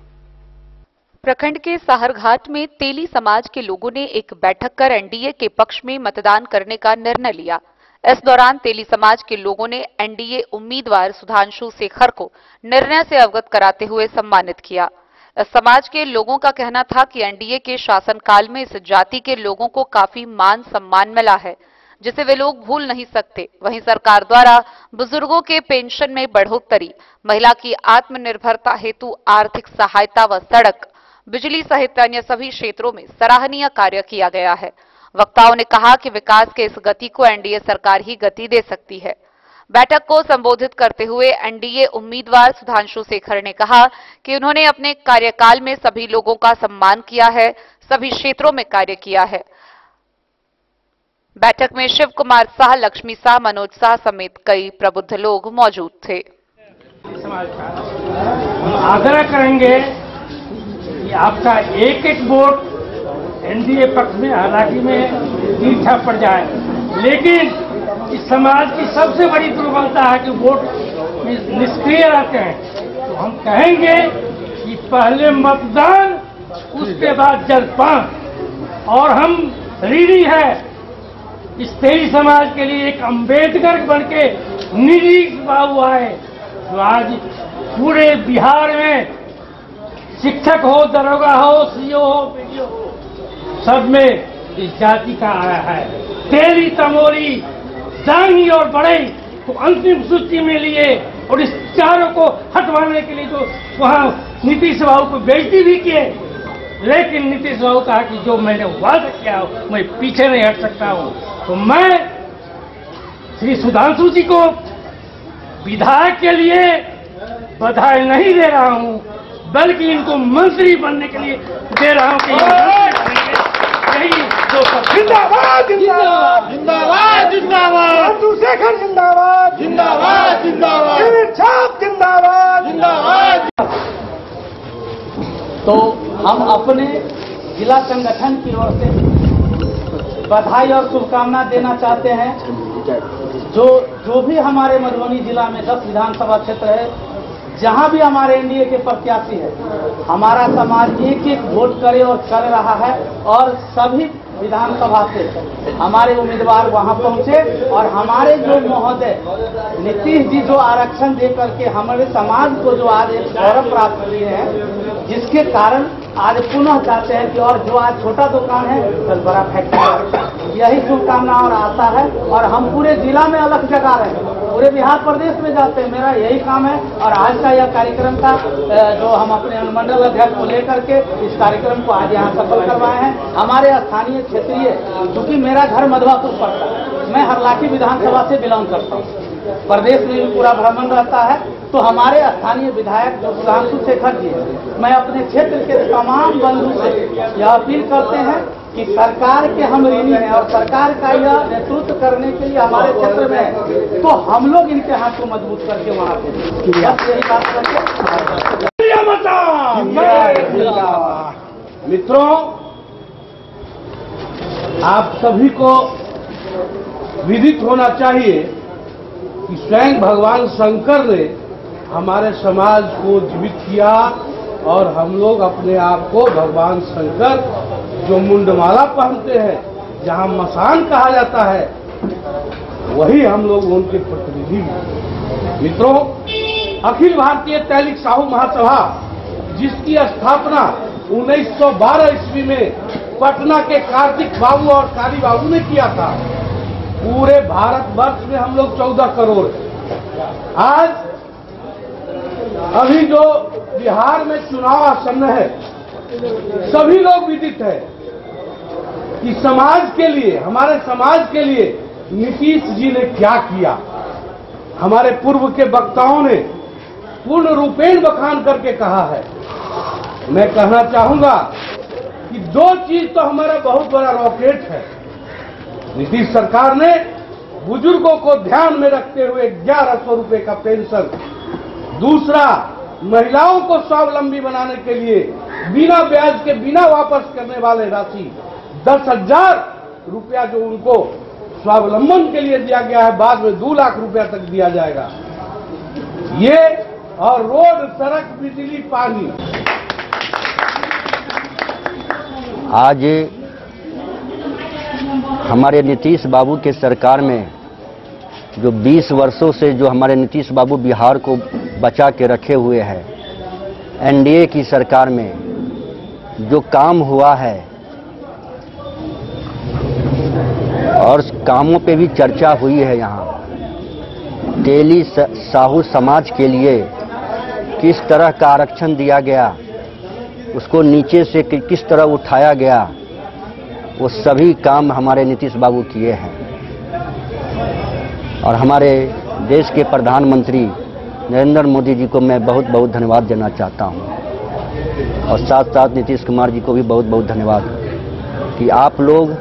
प्रखंड के साहर घाट में तेली समाज के लोगों ने एक बैठक कर एनडीए के पक्ष में मतदान करने का निर्णय लिया। इस दौरान तेली समाज के लोगों ने एनडीए उम्मीदवार सुधांशु शेखर को निर्णय से अवगत कराते हुए सम्मानित किया। इस समाज के लोगों का कहना था कि एनडीए के शासनकाल में इस जाति के लोगों को काफी मान सम्मान मिला है, जिसे वे लोग भूल नहीं सकते। वहीं सरकार द्वारा बुजुर्गों के पेंशन में बढ़ोतरी, महिला की आत्मनिर्भरता हेतु आर्थिक सहायता व सड़क, बिजली सहित अन्य सभी क्षेत्रों में सराहनीय कार्य किया गया है। वक्ताओं ने कहा कि विकास के इस गति को एनडीए सरकार ही गति दे सकती है। बैठक को संबोधित करते हुए एनडीए उम्मीदवार सुधांशु शेखर ने कहा कि उन्होंने अपने कार्यकाल में सभी लोगों का सम्मान किया है, सभी क्षेत्रों में कार्य किया है। बैठक में शिव कुमार शाह, लक्ष्मी शाह, मनोज शाह समेत कई प्रबुद्ध लोग मौजूद थे। आग्रह करेंगे कि आपका एक एक वोट एनडीए पक्ष में हालांकि में तीर छाप पड़ जाए, लेकिन इस समाज की सबसे बड़ी दुर्बलता है कि वोट निष्क्रिय रहते हैं। तो हम कहेंगे कि पहले मतदान, उसके बाद जलपान। और हम ऋणी है इस तेली समाज के लिए एक अम्बेडकर बन के निजी बाबू आए, जो आज पूरे बिहार में शिक्षक हो, दरोगा हो, सीओ हो, बीडीओ हो, सब में इस जाति का आया है। तेली, तमोरी, जांगी और बड़े को अंतिम सूची में लिए और इस चारों को हटवाने के लिए जो वहां नीतीश बाबू को बेइज्जती भी किए, लेकिन नीतीश बाबू कहा कि जो मैंने वादा किया मैं पीछे नहीं हट सकता हूं। तो मैं श्री सुधांशु जी को विधायक के लिए बधाई नहीं दे रहा हूं, बल्कि इनको मंत्री बनने के लिए दे रहा हूं कि जिंदाबाद जिंदाबाद जिंदाबाद जिंदाबाद, शेखर जिंदाबाद जिंदाबाद जिंदाबाद, छाप जिंदाबाद जिंदाबाद। तो हम अपने जिला संगठन की ओर से बधाई और शुभकामना देना चाहते हैं। जो भी हमारे मधुबनी जिला में 10 विधानसभा क्षेत्र है, जहां भी हमारे एनडीए के प्रत्याशी है, हमारा समाज एक एक वोट करे और कर रहा है। और सभी विधानसभा से हमारे उम्मीदवार वहां पहुंचे और हमारे जो महोदय नीतीश जी जो आरक्षण दे करके हमारे समाज को जो आज एक गौरव प्राप्त किए हैं, जिसके कारण आज पुनः चाहते हैं कि और जो आज छोटा दुकान है कल बड़ा फैक्ट्री, यही शुभकामना और आशा है। और हम पूरे जिला में अलग जगा रहे हैं, पूरे बिहार प्रदेश में जाते हैं, मेरा यही काम है। और आज का यह कार्यक्रम था जो हम अपने अनुमंडल अध्यक्ष को लेकर के इस कार्यक्रम को आज यहाँ सफल करवाए हैं। हमारे स्थानीय क्षेत्रीय, क्योंकि मेरा घर मधवापुर पड़ता है, मैं हरलाखी विधानसभा से बिलोंग करता हूँ, प्रदेश में भी पूरा भ्रमण रहता है। तो हमारे स्थानीय विधायक जो सुधांशु शेखर जी, मैं अपने क्षेत्र के तमाम बंधु से यह अपील करते हैं कि सरकार के हम ऋणी हैं और सरकार का यह नेतृत्व करने के लिए हमारे क्षेत्र में है, तो हम लोग इनके हाथ को मजबूत करके वहां पे यही बात करके। मित्रों, आप सभी को विदित होना चाहिए कि स्वयं भगवान शंकर ने हमारे समाज को जीवित किया और हम लोग अपने आप को भगवान शंकर जो मुंडमाला पहनते हैं, जहां मसान कहा जाता है, वही हम लोग उनके प्रतिनिधि हैं। मित्रों, अखिल भारतीय तैलिक साहू महासभा, जिसकी स्थापना 1912 ईस्वी में पटना के कार्तिक बाबू और काली बाबू ने किया था, पूरे भारतवर्ष में हम लोग 14 करोड़ हैं। आज अभी जो बिहार में चुनाव आसन्न है, सभी लोग विदित है कि समाज के लिए, हमारे समाज के लिए नीतीश जी ने क्या किया। हमारे पूर्व के वक्ताओं ने पूर्ण रूपेण बखान करके कहा है। मैं कहना चाहूंगा कि दो चीज तो हमारा बहुत बड़ा रॉकेट है। नीतीश सरकार ने बुजुर्गों को ध्यान में रखते हुए 1100 रुपए का पेंशन, दूसरा महिलाओं को स्वावलंबी बनाने के लिए बिना ब्याज के, बिना वापस करने वाले राशि 10,000 रुपया जो उनको स्वावलंबन के लिए दिया गया है, बाद में 2 लाख रुपया तक दिया जाएगा। ये और रोड, सड़क, बिजली, पानी। आज हमारे नीतीश बाबू के सरकार में जो 20 वर्षों से जो हमारे नीतीश बाबू बिहार को बचा के रखे हुए हैं, एनडीए की सरकार में जो काम हुआ है और कामों पे भी चर्चा हुई है। यहाँ तेली साहू समाज के लिए किस तरह का आरक्षण दिया गया, उसको नीचे से किस तरह उठाया गया, वो सभी काम हमारे नीतीश बाबू किए हैं। और हमारे देश के प्रधानमंत्री नरेंद्र मोदी जी को मैं बहुत बहुत धन्यवाद देना चाहता हूं, और साथ साथ नीतीश कुमार जी को भी बहुत बहुत धन्यवाद कि आप लोग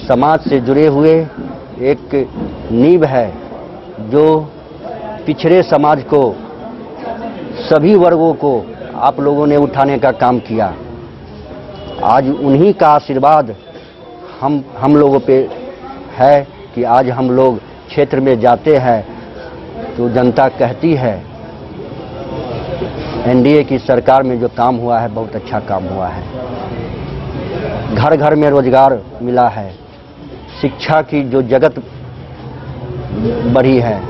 समाज से जुड़े हुए एक नींव है जो पिछड़े समाज को, सभी वर्गों को आप लोगों ने उठाने का काम किया। आज उन्हीं का आशीर्वाद हम लोगों पे है कि आज हम लोग क्षेत्र में जाते हैं तो जनता कहती है एनडीए की सरकार में जो काम हुआ है बहुत अच्छा काम हुआ है। घर घर में रोजगार मिला है, शिक्षा की जो जगत बढ़ी है।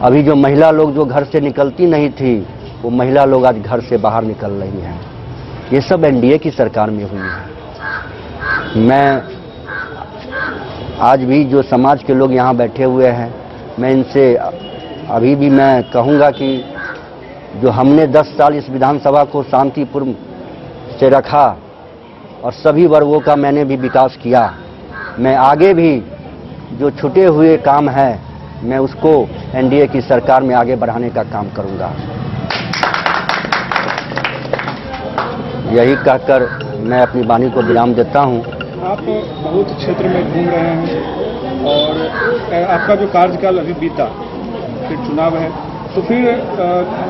अभी जो महिला लोग जो घर से निकलती नहीं थी, वो महिला लोग आज घर से बाहर निकल रही हैं। ये सब एनडीए की सरकार में हुई है। मैं आज भी जो समाज के लोग यहाँ बैठे हुए हैं, मैं इनसे अभी भी मैं कहूँगा कि जो हमने 10 साल इस विधानसभा को शांतिपूर्ण से रखा और सभी वर्गों का मैंने भी विकास किया, मैं आगे भी जो छूटे हुए काम है मैं उसको एनडीए की सरकार में आगे बढ़ाने का काम करूँगा। यही कहकर मैं अपनी वाणी को विराम देता हूँ। आप बहुत क्षेत्र में घूम रहे हैं और आपका जो कार्यकाल अभी बीता, फिर चुनाव है, तो फिर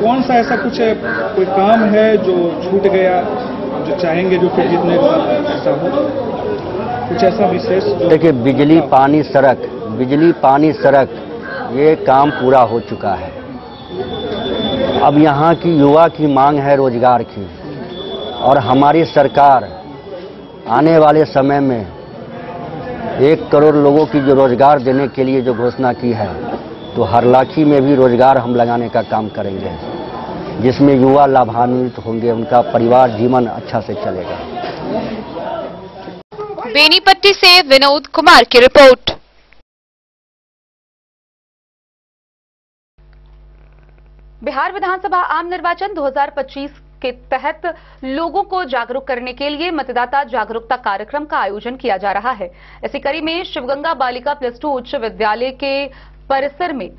कौन सा ऐसा कुछ कोई काम है जो छूट गया, जो चाहेंगे जो फिर जीतने का ऐसा हो, कुछ ऐसा विशेष? देखिए, बिजली पानी सड़क ये काम पूरा हो चुका है। अब यहाँ की युवा की मांग है रोजगार की, और हमारी सरकार आने वाले समय में 1 करोड़ लोगों की जो रोजगार देने के लिए जो घोषणा की है, तो हरलाखी में भी रोजगार हम लगाने का काम करेंगे, जिसमें युवा लाभान्वित होंगे, उनका परिवार जीवन अच्छा से चलेगा। बेनीपट्टी से विनोद कुमार की रिपोर्ट। बिहार विधानसभा आम निर्वाचन 2025 के तहत लोगों को जागरूक करने के लिए मतदाता जागरूकता कार्यक्रम का आयोजन किया जा रहा है। इसी कड़ी में शिवगंगा बालिका +2 उच्च विद्यालय के परिसर में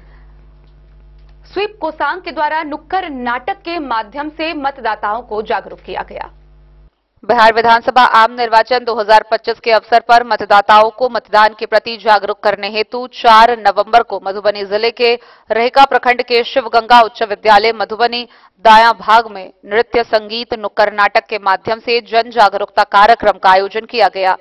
स्वीप कोसांग के द्वारा नुक्कड़ नाटक के माध्यम से मतदाताओं को जागरूक किया गया। बिहार विधानसभा आम निर्वाचन 2025 के अवसर पर मतदाताओं को मतदान के प्रति जागरूक करने हेतु 4 नवंबर को मधुबनी जिले के रहेका प्रखंड के शिवगंगा उच्च विद्यालय मधुबनी दाया भाग में नृत्य, संगीत, नुक्कड़ नाटक के माध्यम से जन जागरूकता कार्यक्रम का आयोजन किया गया।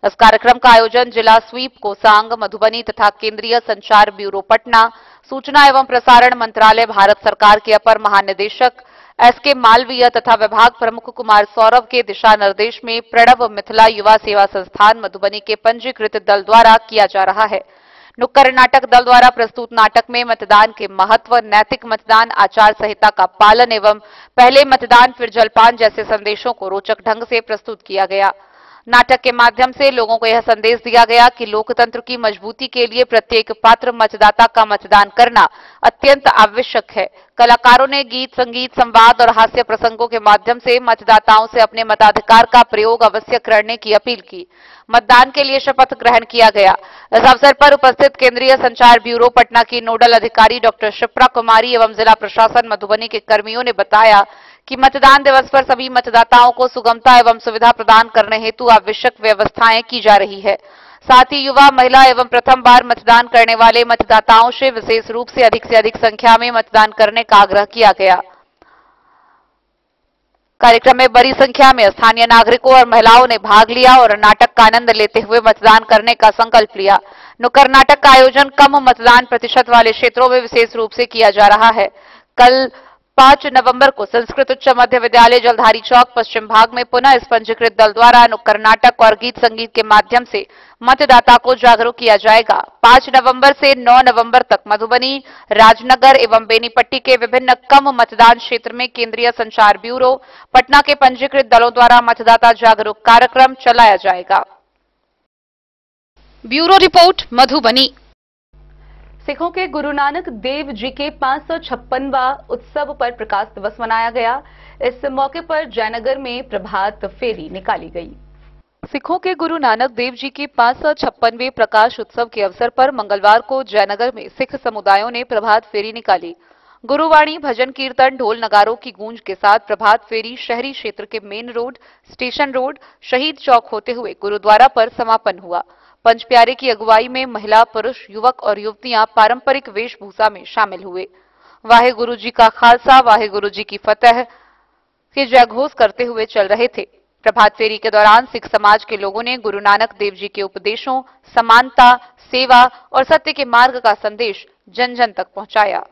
इस कार्यक्रम का आयोजन जिला स्वीप कोसांग मधुबनी तथा केंद्रीय संचार ब्यूरो पटना, सूचना एवं प्रसारण मंत्रालय भारत सरकार के अपर महानिदेशक एसके मालवीय तथा विभाग प्रमुख कुमार सौरभ के दिशा निर्देश में प्रणव मिथिला युवा सेवा संस्थान मधुबनी के पंजीकृत दल द्वारा किया जा रहा है। नुक्कड़ नाटक दल द्वारा प्रस्तुत नाटक में मतदान के महत्व, नैतिक मतदान आचार संहिता का पालन एवं पहले मतदान फिर जलपान जैसे संदेशों को रोचक ढंग से प्रस्तुत किया गया। नाटक के माध्यम से लोगों को यह संदेश दिया गया कि लोकतंत्र की मजबूती के लिए प्रत्येक पात्र मतदाता का मतदान करना अत्यंत आवश्यक है। कलाकारों ने गीत, संगीत, संवाद और हास्य प्रसंगों के माध्यम से मतदाताओं से अपने मताधिकार का प्रयोग अवश्य करने की अपील की। मतदान के लिए शपथ ग्रहण किया गया। इस अवसर पर उपस्थित केंद्रीय संचार ब्यूरो पटना की नोडल अधिकारी डॉक्टर शिप्रा कुमारी एवं जिला प्रशासन मधुबनी के कर्मियों ने बताया कि मतदान दिवस पर सभी मतदाताओं को सुगमता एवं सुविधा प्रदान करने हेतु आवश्यक व्यवस्थाएं की जा रही है। साथ ही युवा, महिला एवं प्रथम बार मतदान करने वाले मतदाताओं से विशेष रूप से अधिक संख्या में मतदान करने का आग्रह किया गया। कार्यक्रम में बड़ी संख्या में स्थानीय नागरिकों और महिलाओं ने भाग लिया और नाटक का आनंद लेते हुए मतदान करने का संकल्प लिया। नुक्कड़ नाटक का आयोजन कम मतदान प्रतिशत वाले क्षेत्रों में विशेष रूप से किया जा रहा है। कल 5 नवंबर को संस्कृत उच्च मध्य विद्यालय जलधारी चौक पश्चिम भाग में पुनः इस पंजीकृत दल द्वारा नुक्कड़ नाटक और गीत संगीत के माध्यम से मतदाता को जागरूक किया जाएगा। 5 नवंबर से 9 नवंबर तक मधुबनी, राजनगर एवं बेनीपट्टी के विभिन्न कम मतदान क्षेत्र में केंद्रीय संचार ब्यूरो पटना के पंजीकृत दलों द्वारा मतदाता जागरूक कार्यक्रम चलाया जाएगा। Bureau report, Madhubani. सिखों के गुरु नानक देव जी के 556वां उत्सव पर प्रकाश दिवस मनाया गया। इस मौके पर जयनगर में प्रभात फेरी निकाली गई। सिखों के गुरु नानक देव जी के 556वें प्रकाश उत्सव के अवसर पर मंगलवार को जयनगर में सिख समुदायों ने प्रभात फेरी निकाली। गुरुवाणी, भजन कीर्तन, ढोल नगारों की गूंज के साथ प्रभात फेरी शहरी क्षेत्र के मेन रोड, स्टेशन रोड, शहीद चौक होते हुए गुरुद्वारा पर समापन हुआ। पंच प्यारे की अगुवाई में महिला, पुरुष, युवक और युवतियां पारंपरिक वेशभूषा में शामिल हुए। वाहे गुरु जी का खालसा, वाहे गुरु जी की फतेह के जयघोष करते हुए चल रहे थे। प्रभात फेरी के दौरान सिख समाज के लोगों ने गुरु नानक देव जी के उपदेशों, समानता, सेवा और सत्य के मार्ग का संदेश जन जन तक पहुंचाया।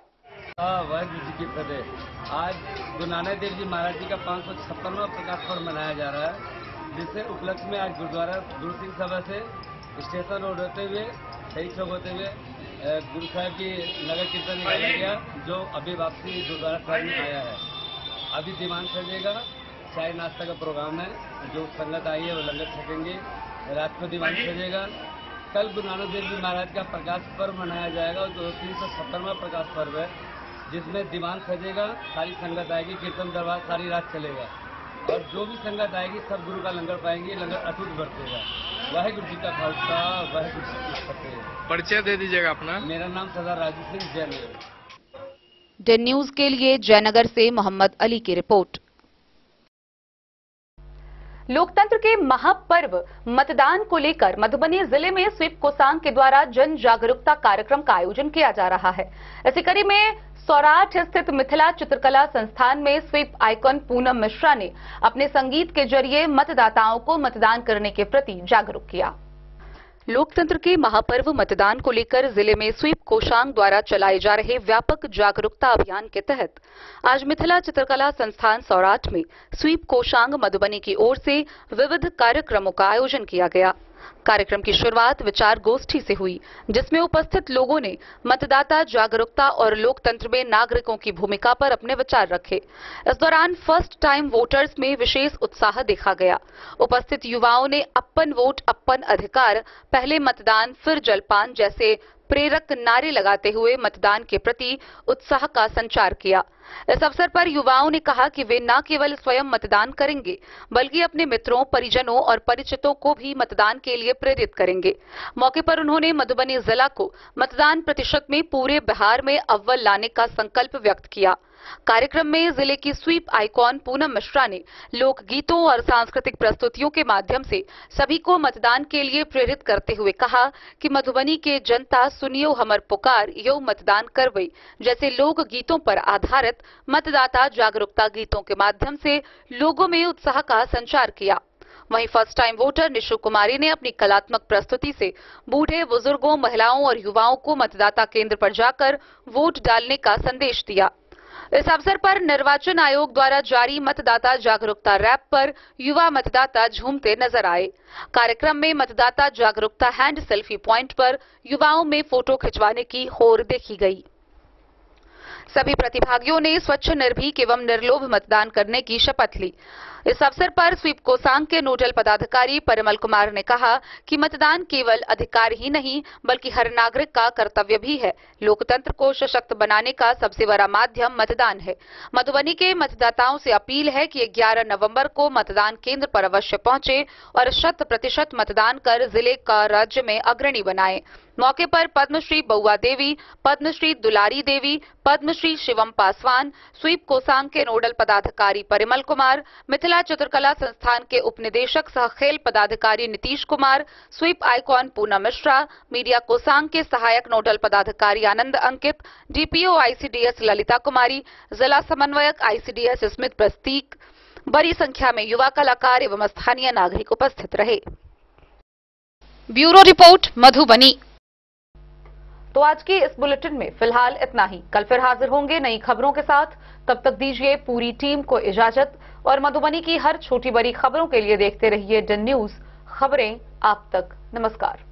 वाहेगुरु जी की फतेह। आज गुरु नानक देव जी महाराज जी का 556वां प्रकाश पर्व मनाया जा रहा है, जिससे उपलक्ष्य में आज गुरुद्वारा गुरु सिंह सभा से स्टेशन रोड होते हुए, शहीद चौक होते हुए गुरु साहब की नगर कीर्तन निकाला गया, जो अभी वापसी गुरुद्वारा साहब में आया है। अभी दीवान सजेगा, चाय नाश्ता का प्रोग्राम है, जो संगत आई है वो लंगर छकेंगे। रात को दीवान सजेगा। कल गुरु नानक देव जी महाराज का प्रकाश पर्व मनाया जाएगा, जो 370वां प्रकाश पर्व है, जिसमें दीवान सजेगा, सारी संगत आएगी, कीर्तन दरबार सारी रात चलेगा और जो भी संगत आएगी सब गुरु का लंगर पाएंगे, लंगर अटूट बरतेगा। वाहेगुरु जी का खालसा, वाहेगुरु जी की फतेह। परिचय दे दीजिएगा अपना। मेरा नाम सरदार राजू सिंह, जयनगर। डेन न्यूज के लिए जयनगर से मोहम्मद अली की रिपोर्ट। लोकतंत्र के महापर्व मतदान को लेकर मधुबनी जिले में स्वीप कोसांग के द्वारा जन जागरूकता कार्यक्रम का आयोजन किया जा रहा है। इसी कड़ी में सौराठ स्थित मिथिला चित्रकला संस्थान में स्वीप आइकॉन पूनम मिश्रा ने अपने संगीत के जरिए मतदाताओं को मतदान करने के प्रति जागरूक किया। लोकतंत्र के महापर्व मतदान को लेकर जिले में स्वीप कोसांग द्वारा चलाए जा रहे व्यापक जागरूकता अभियान के तहत आज मिथिला चित्रकला संस्थान सौराठ में स्वीप कोसांग मधुबनी की ओर से विविध कार्यक्रमों का आयोजन किया गया। कार्यक्रम की शुरुआत विचार गोष्ठी से हुई, जिसमें उपस्थित लोगों ने मतदाता जागरूकता और लोकतंत्र में नागरिकों की भूमिका पर अपने विचार रखे। इस दौरान फर्स्ट टाइम वोटर्स में विशेष उत्साह देखा गया। उपस्थित युवाओं ने अपन वोट अपन अधिकार, पहले मतदान फिर जलपान जैसे प्रेरक नारे लगाते हुए मतदान के प्रति उत्साह का संचार किया। इस अवसर पर युवाओं ने कहा कि वे न केवल स्वयं मतदान करेंगे, बल्कि अपने मित्रों, परिजनों और परिचितों को भी मतदान के लिए प्रेरित करेंगे। मौके पर उन्होंने मधुबनी जिला को मतदान प्रतिशत में पूरे बिहार में अव्वल लाने का संकल्प व्यक्त किया। कार्यक्रम में जिले की स्वीप आइकॉन पूनम मिश्रा ने लोकगीतों और सांस्कृतिक प्रस्तुतियों के माध्यम से सभी को मतदान के लिए प्रेरित करते हुए कहा कि मधुबनी के जनता सुनियो हमर पुकार यो मतदान करवई जैसे लोक गीतों पर आधारित मतदाता जागरूकता गीतों के माध्यम से लोगों में उत्साह का संचार किया। वहीं फर्स्ट टाइम वोटर निशु कुमारी ने अपनी कलात्मक प्रस्तुति से बूढ़े, बुजुर्गों, महिलाओं और युवाओं को मतदाता केंद्र पर जाकर वोट डालने का संदेश दिया। इस अवसर पर निर्वाचन आयोग द्वारा जारी मतदाता जागरूकता रैप पर युवा मतदाता झूमते नजर आए। कार्यक्रम में मतदाता जागरूकता हैंड सेल्फी पॉइंट पर युवाओं में फोटो खिंचवाने की होड़ देखी गई। सभी प्रतिभागियों ने स्वच्छ, निर्भीक एवं निर्लोभ मतदान करने की शपथ ली। इस अवसर पर स्वीप कोसांग के नोडल पदाधिकारी परिमल कुमार ने कहा कि मतदान केवल अधिकार ही नहीं बल्कि हर नागरिक का कर्तव्य भी है। लोकतंत्र को सशक्त बनाने का सबसे बड़ा माध्यम मतदान है। मधुबनी के मतदाताओं से अपील है कि 11 नवंबर को मतदान केंद्र पर अवश्य पहुंचे और 100% मतदान कर जिले का राज्य में अग्रणी बनाएं। मौके पर पद्मश्री बउआ देवी, पद्मश्री दुलारी देवी, पद्मश्री शिवम पासवान, स्वीप कोसांग के नोडल पदाधिकारी परिमल कुमार, मिथिला चित्रकला संस्थान के उपनिदेशक सह खेल पदाधिकारी Nitish Kumar, sweep icon Poonam Mishra, media कोसांग के सहायक नोडल पदाधिकारी आनंद अंकित, डीपीओ आईसीडीएस ललिता कुमारी, जिला समन्वयक आईसीडीएस स्मित प्रस्तीक, बड़ी संख्या में युवा कलाकार एवं स्थानीय नागरिक उपस्थित रहे। Bureau report Madhubani. तो आज के इस बुलेटिन में फिलहाल इतना ही। कल फिर हाजिर होंगे नई खबरों के साथ। तब तक दीजिए पूरी टीम को इजाजत और मधुबनी की हर छोटी बड़ी खबरों के लिए देखते रहिए डन न्यूज, खबरें आप तक। नमस्कार।